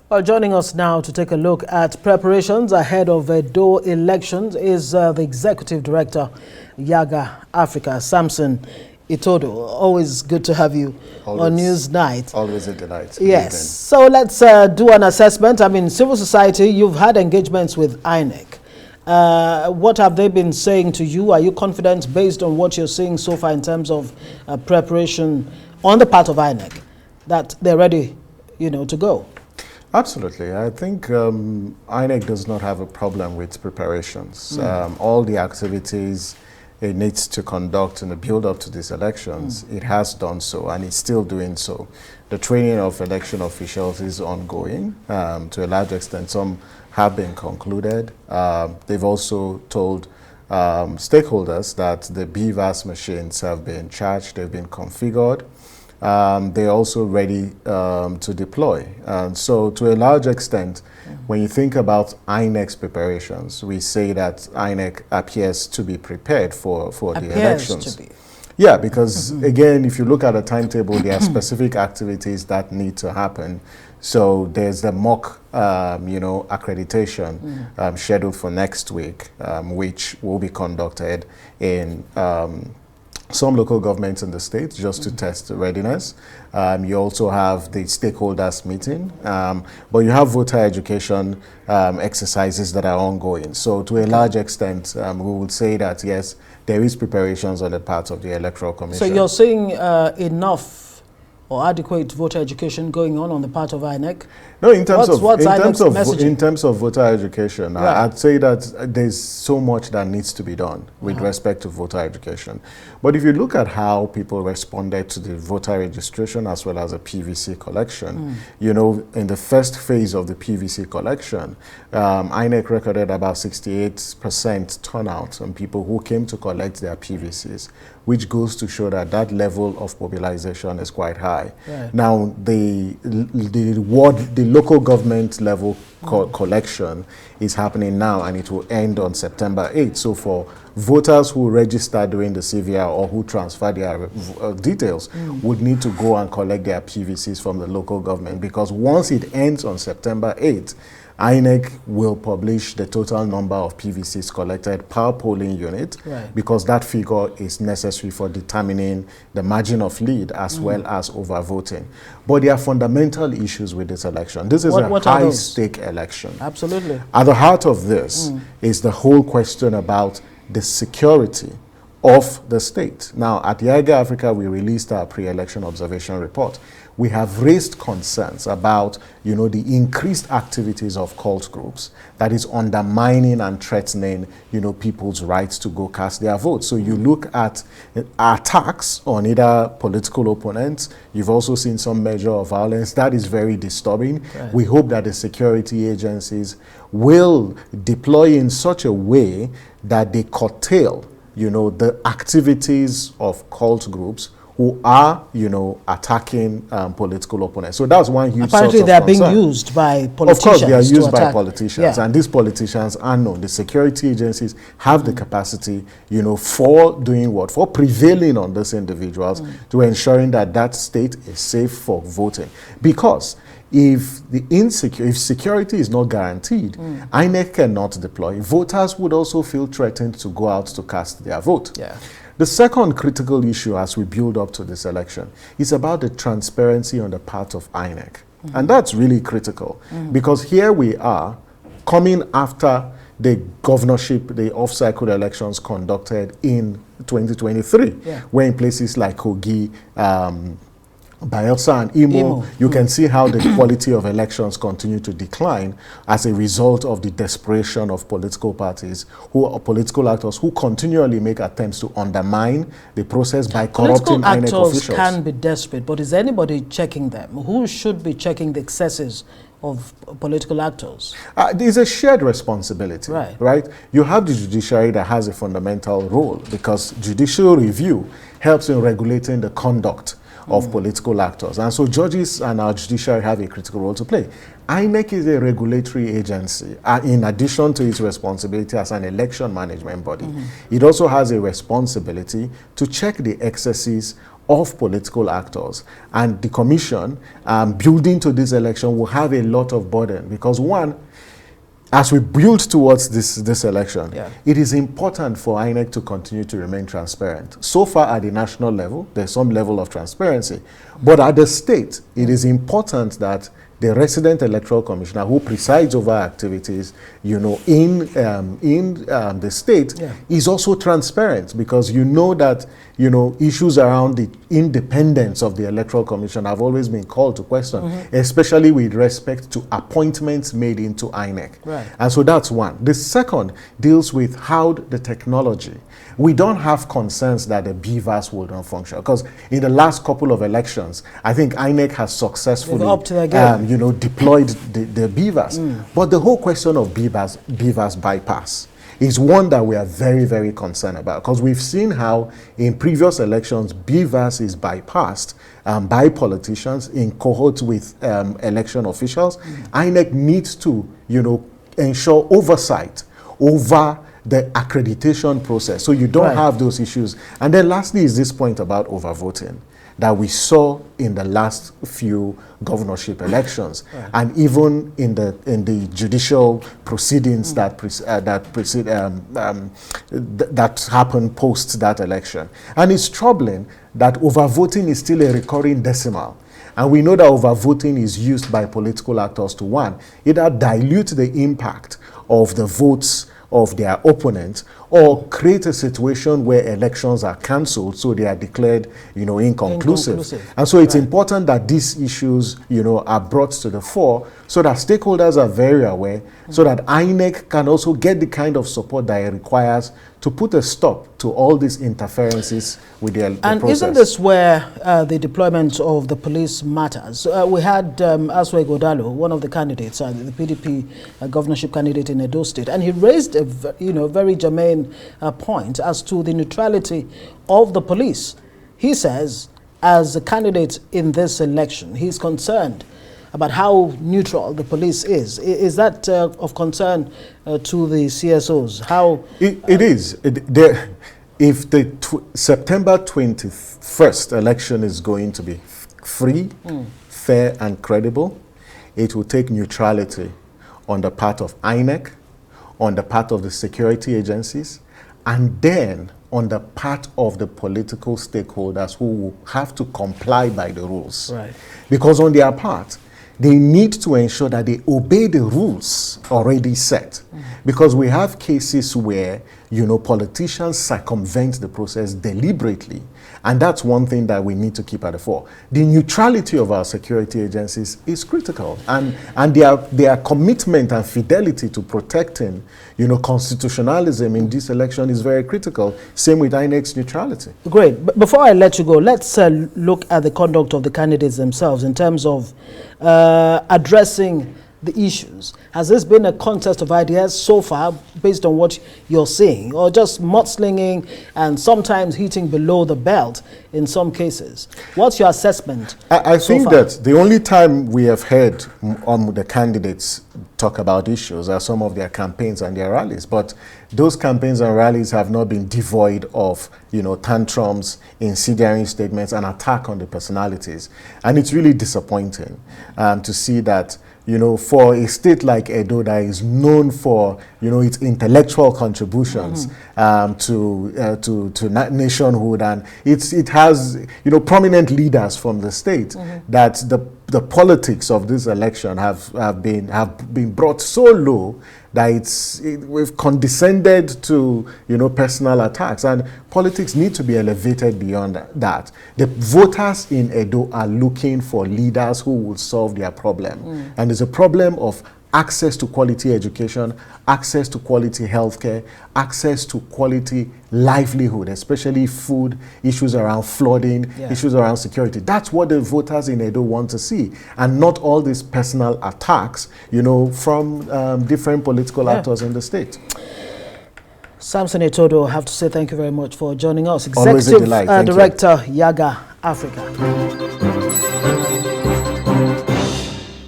Well, joining us now to take a look at preparations ahead of Edo elections is the Executive Director, YIAGA Africa, Samson Itodo. Always good to have you on Newsnight. Always a delight. Yes. So let's do an assessment. I mean, civil society, you've had engagements with INEC. What have they been saying to you? Are you confident based on what you're seeing so far in terms of preparation on the part of INEC that they're ready, to go? Absolutely. I think INEC does not have a problem with preparations. All the activities it needs to conduct in the build-up to these elections, it has done so, and it's still doing so. The training of election officials is ongoing to a large extent. Some have been concluded. They've also told stakeholders that the BVAS machines have been charged, they've been configured. They're also ready to deploy. And so to a large extent, when you think about INEC's preparations, we say that INEC appears to be prepared for the elections. Yeah, because again, if you look at the timetable, there are specific activities that need to happen. So there's the mock, accreditation scheduled for next week, which will be conducted in some local governments in the state just to test readiness. You also have the stakeholders meeting, but you have voter education exercises that are ongoing. So to a large extent, we would say that yes, there is preparations on the part of the Electoral Commission. So you're seeing enough or adequate voter education going on the part of INEC? No, in terms of voter education, right. I'd say that there's so much that needs to be done with respect to voter education. But if you look at how people responded to the voter registration as well as the PVC collection, in the first phase of the PVC collection, INEC recorded about 68% turnout on people who came to collect their PVCs, which goes to show that that level of mobilization is quite high. Right. Now, the local government level collection is happening now, and it will end on September 8th. So for voters who register during the CVR or who transfer their details would need to go and collect their PVCs from the local government, because once it ends on September 8th, INEC will publish the total number of PVCs collected per polling unit, because that figure is necessary for determining the margin of lead as well as overvoting. But there are fundamental issues with this election. This is a high-stake election. Absolutely. At the heart of this is the whole question about the security of the state. Now, at YIAGA Africa, we released our pre-election observation report. We have raised concerns about, the increased activities of cult groups that is undermining and threatening, people's rights to go cast their votes. So you look at attacks on either political opponents. You've also seen some measure of violence. That is very disturbing. Right. We hope that the security agencies will deploy in such a way that they curtail, the activities of cult groups who are, attacking political opponents. So that's one huge Apparently source of they're concern. being used by politicians. Of course, they are used by politicians, and these politicians are known. The security agencies have the capacity, for doing what? For prevailing on these individuals to ensuring that that state is safe for voting. Because if security is not guaranteed, INEC cannot deploy. Voters would also feel threatened to go out to cast their vote. Yeah. The second critical issue as we build up to this election is about the transparency on the part of INEC. And that's really critical, because here we are coming after the governorship, the off-cycle elections conducted in 2023, where in places like Kogi, Bayelsa and Imo, you can see how the quality of elections continue to decline as a result of the desperation of political parties, political actors who continually make attempts to undermine the process by corrupting INEC officials. Political actors can be desperate, but is anybody checking them? Who should be checking the excesses of political actors? There's a shared responsibility, right? You have the judiciary that has a fundamental role, because judicial review helps in regulating the conduct of political actors. And so judges and our judiciary have a critical role to play. INEC is a regulatory agency. In addition to its responsibility as an election management body, it also has a responsibility to check the excesses of political actors, and the commission building to this election will have a lot of burden, because one, as we build towards this election, it is important for INEC to continue to remain transparent. So far at the national level, there's some level of transparency. But at the state, it is important that the resident electoral commissioner who presides over activities, in the state is also transparent, because that, issues around the independence of the electoral commission have always been called to question, especially with respect to appointments made into INEC. Right. And so that's one. The second deals with how the technology. We don't have concerns that the BVAS will not function, because in the last couple of elections, I think INEC has successfully deployed the BVAS. But the whole question of BVAS bypass is one that we are very, very concerned about, because we've seen how in previous elections, BVAS is bypassed by politicians in cohorts with election officials. INEC needs to, ensure oversight over the accreditation process, so you don't have those issues. And then lastly is this point about overvoting that we saw in the last few governorship elections, and even in the judicial proceedings that happened post that election. And it's troubling that overvoting is still a recurring decimal. And we know that overvoting is used by political actors to, one, either dilute the impact of the votes of their opponent, or create a situation where elections are cancelled, so they are declared, inconclusive. And so it's important that these issues, are brought to the fore, so that stakeholders are very aware, so that INEC can also get the kind of support that it requires to put a stop to all these interferences with the and process. Isn't this where the deployment of the police matters? We had Itodo, one of the candidates, the PDP governorship candidate in Edo State, and he raised a very germane point as to the neutrality of the police. He says, as a candidate in this election, he's concerned about how neutral the police is. Is that of concern to the CSOs? How it is. If the September 21st election is going to be free, fair, and credible, it will take neutrality on the part of INEC, on the part of the security agencies, and then on the part of the political stakeholders who will have to comply by the rules. Right. Because on their part, they need to ensure that they obey the rules already set. Because we have cases where, politicians circumvent the process deliberately. And that's one thing that we need to keep at the fore. The neutrality of our security agencies is critical. And their commitment and fidelity to protecting, constitutionalism in this election is very critical. Same with INEC's neutrality. Great. But before I let you go, let's look at the conduct of the candidates themselves in terms of addressing the issues. Has this been a contest of ideas so far, based on what you're seeing, or just mudslinging and sometimes hitting below the belt in some cases? What's your assessment? I think that the only time we have heard the candidates talk about issues are some of their campaigns and their rallies, but those campaigns and rallies have not been devoid of, tantrums, incendiary statements, and attack on the personalities. And it's really disappointing to see that, for a state like Edo that is known for, its intellectual contributions to nationhood, and it has, prominent leaders from the state, that the politics of this election have been brought so low that we've condescended to personal attacks, and politics need to be elevated beyond that. The voters in Edo are looking for leaders who will solve their problem, and there's a problem of access to quality education, access to quality healthcare, access to quality livelihood, especially food, issues around flooding, issues around security. That's what the voters in Edo want to see, and not all these personal attacks, from different political actors in the state. Samson Itodo, I have to say thank you very much for joining us. Executive Director, YIAGA Africa.